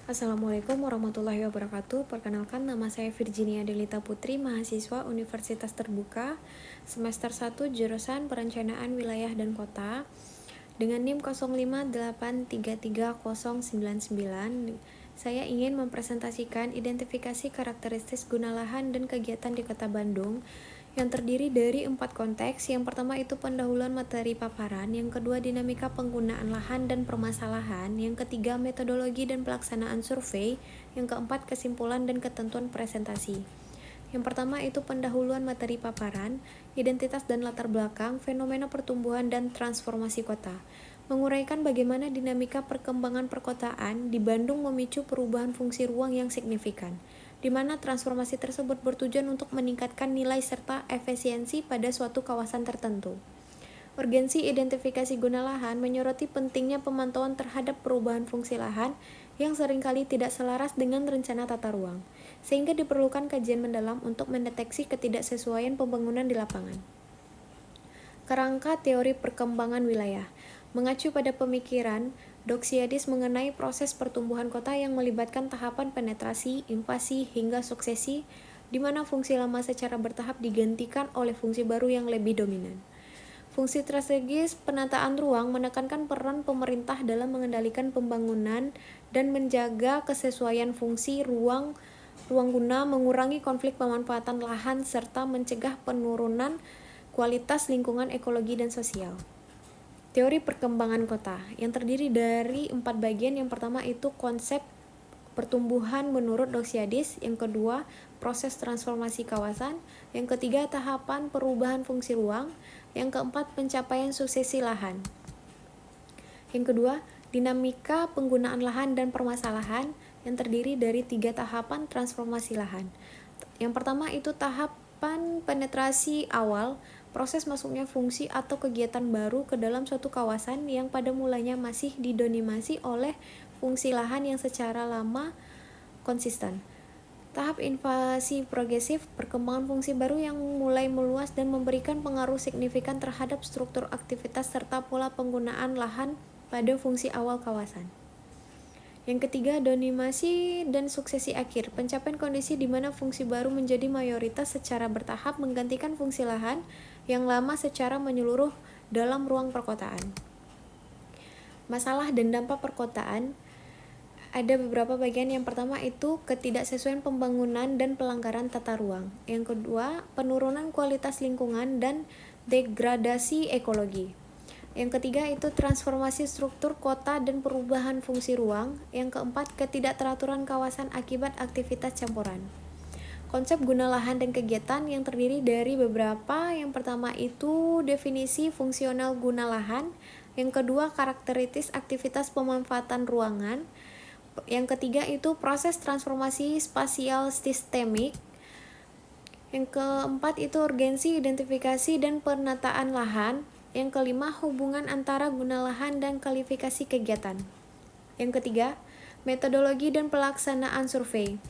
Assalamualaikum warahmatullahi wabarakatuh. Perkenalkan, nama saya Virginia Delita Putri, mahasiswa Universitas Terbuka, semester 1 jurusan Perencanaan Wilayah dan Kota, dengan NIM 05833099. Saya ingin mempresentasikan identifikasi karakteristik guna lahan dan kegiatan di Kota Bandung yang terdiri dari 4 konteks. Yang pertama itu pendahuluan materi paparan, yang kedua dinamika penggunaan lahan dan permasalahan, yang ketiga metodologi dan pelaksanaan survei, yang keempat kesimpulan dan ketentuan presentasi. Yang pertama itu pendahuluan materi paparan, identitas dan latar belakang, fenomena pertumbuhan dan transformasi kota. Menguraikan bagaimana dinamika perkembangan perkotaan di Bandung memicu perubahan fungsi ruang yang signifikan, di mana transformasi tersebut bertujuan untuk meningkatkan nilai serta efisiensi pada suatu kawasan tertentu. Urgensi identifikasi guna lahan menyoroti pentingnya pemantauan terhadap perubahan fungsi lahan yang seringkali tidak selaras dengan rencana tata ruang, sehingga diperlukan kajian mendalam untuk mendeteksi ketidaksesuaian pembangunan di lapangan. Kerangka teori perkembangan wilayah mengacu pada pemikiran Doxiadis mengenai proses pertumbuhan kota yang melibatkan tahapan penetrasi, invasi, hingga suksesi, di mana fungsi lama secara bertahap digantikan oleh fungsi baru yang lebih dominan. Fungsi strategis penataan ruang menekankan peran pemerintah dalam mengendalikan pembangunan dan menjaga kesesuaian fungsi ruang guna mengurangi konflik pemanfaatan lahan serta mencegah penurunan kualitas lingkungan ekologi dan sosial. Teori perkembangan kota yang terdiri dari 4 bagian. Yang pertama itu konsep pertumbuhan menurut Doxiadis, yang kedua proses transformasi kawasan, yang ketiga tahapan perubahan fungsi ruang, yang keempat pencapaian suksesi lahan. Yang kedua, dinamika penggunaan lahan dan permasalahan yang terdiri dari 3 tahapan transformasi lahan. Yang pertama itu tahapan penetrasi awal, proses masuknya fungsi atau kegiatan baru ke dalam suatu kawasan yang pada mulanya masih didominasi oleh fungsi lahan yang secara lama konsisten. Tahap invasi progresif, perkembangan fungsi baru yang mulai meluas dan memberikan pengaruh signifikan terhadap struktur aktivitas serta pola penggunaan lahan pada fungsi awal kawasan. Yang ketiga, dominasi dan suksesi akhir, pencapaian kondisi di mana fungsi baru menjadi mayoritas secara bertahap menggantikan fungsi lahan yang lama secara menyeluruh dalam ruang perkotaan. Masalah dan dampak perkotaan ada beberapa bagian. Yang pertama itu ketidaksesuaian pembangunan dan pelanggaran tata ruang. Yang kedua, penurunan kualitas lingkungan dan degradasi ekologi. Yang ketiga itu transformasi struktur kota dan perubahan fungsi ruang. Yang keempat, ketidakteraturan kawasan akibat aktivitas campuran. Konsep guna lahan dan kegiatan yang terdiri dari beberapa. Yang pertama itu definisi fungsional guna lahan. Yang kedua, karakteristik aktivitas pemanfaatan ruangan. Yang ketiga itu proses transformasi spasial sistemik. Yang keempat itu urgensi identifikasi dan penataan lahan. Yang kelima, hubungan antara guna lahan dan kualifikasi kegiatan. Yang ketiga, metodologi dan pelaksanaan survei.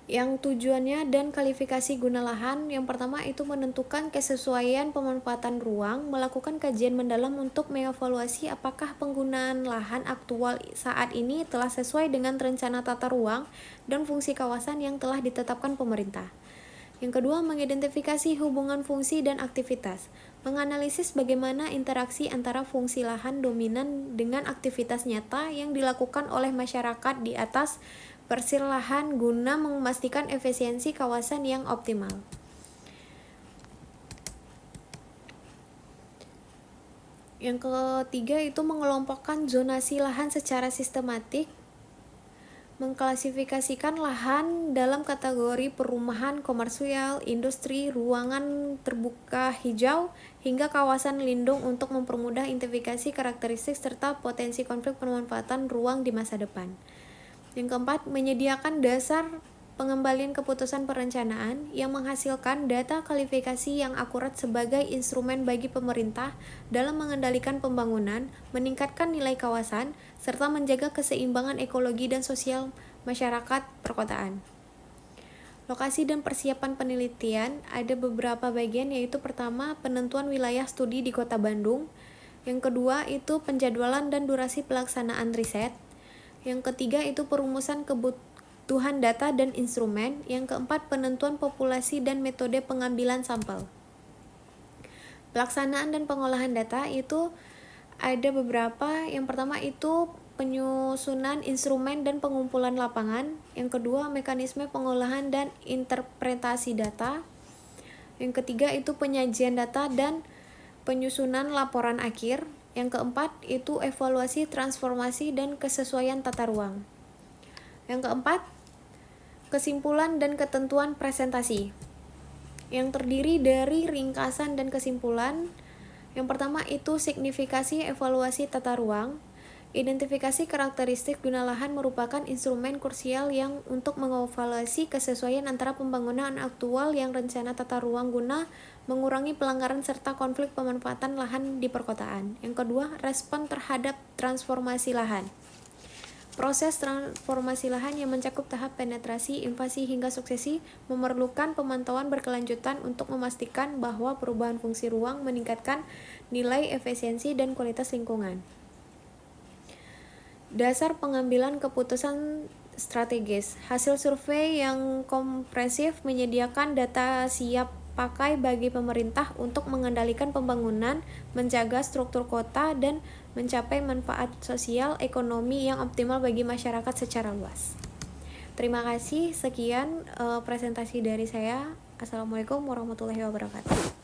Yang tujuannya dan kualifikasi guna lahan, yang pertama itu menentukan kesesuaian pemanfaatan ruang, melakukan kajian mendalam untuk mengevaluasi apakah penggunaan lahan aktual saat ini telah sesuai dengan rencana tata ruang dan fungsi kawasan yang telah ditetapkan pemerintah. Yang kedua, mengidentifikasi hubungan fungsi dan aktivitas, menganalisis bagaimana interaksi antara fungsi lahan dominan dengan aktivitas nyata yang dilakukan oleh masyarakat di atas persir lahan guna memastikan efisiensi kawasan yang optimal. Yang ketiga itu mengelompokkan zonasi lahan secara sistematik, mengklasifikasikan lahan dalam kategori perumahan, komersial, industri, ruangan terbuka hijau, hingga kawasan lindung untuk mempermudah identifikasi karakteristik serta potensi konflik pemanfaatan ruang di masa depan. Yang keempat, menyediakan dasar pengembalian keputusan perencanaan yang menghasilkan data kualifikasi yang akurat sebagai instrumen bagi pemerintah dalam mengendalikan pembangunan, meningkatkan nilai kawasan, serta menjaga keseimbangan ekologi dan sosial masyarakat perkotaan. Lokasi dan persiapan penelitian ada beberapa bagian, yaitu pertama, penentuan wilayah studi di Kota Bandung. Yang kedua itu penjadwalan dan durasi pelaksanaan riset. Yang ketiga itu perumusan kebutuhan data dan instrumen. Yang keempat penentuan populasi dan metode pengambilan sampel. Pelaksanaan dan pengolahan data itu ada beberapa. Yang pertama itu penyusunan instrumen dan pengumpulan lapangan. Yang kedua mekanisme pengolahan dan interpretasi data. Yang ketiga itu penyajian data dan penyusunan laporan akhir. Yang keempat itu evaluasi, transformasi, dan kesesuaian tata ruang. Yang keempat, kesimpulan dan ketentuan presentasi, yang terdiri dari ringkasan dan kesimpulan. Yang pertama itu signifikasi evaluasi tata ruang. Identifikasi karakteristik guna lahan merupakan instrumen krusial yang untuk mengevaluasi kesesuaian antara pembangunan aktual yang rencana tata ruang guna mengurangi pelanggaran serta konflik pemanfaatan lahan di perkotaan. Yang kedua, respon terhadap transformasi lahan. Proses transformasi lahan yang mencakup tahap penetrasi, invasi, hingga suksesi memerlukan pemantauan berkelanjutan untuk memastikan bahwa perubahan fungsi ruang meningkatkan nilai efisiensi dan kualitas lingkungan. Dasar pengambilan keputusan strategis. Hasil survei yang komprehensif menyediakan data siap pakai bagi pemerintah untuk mengendalikan pembangunan, menjaga struktur kota, dan mencapai manfaat sosial ekonomi yang optimal bagi masyarakat secara luas. Terima kasih, sekian presentasi dari saya. Assalamualaikum warahmatullahi wabarakatuh.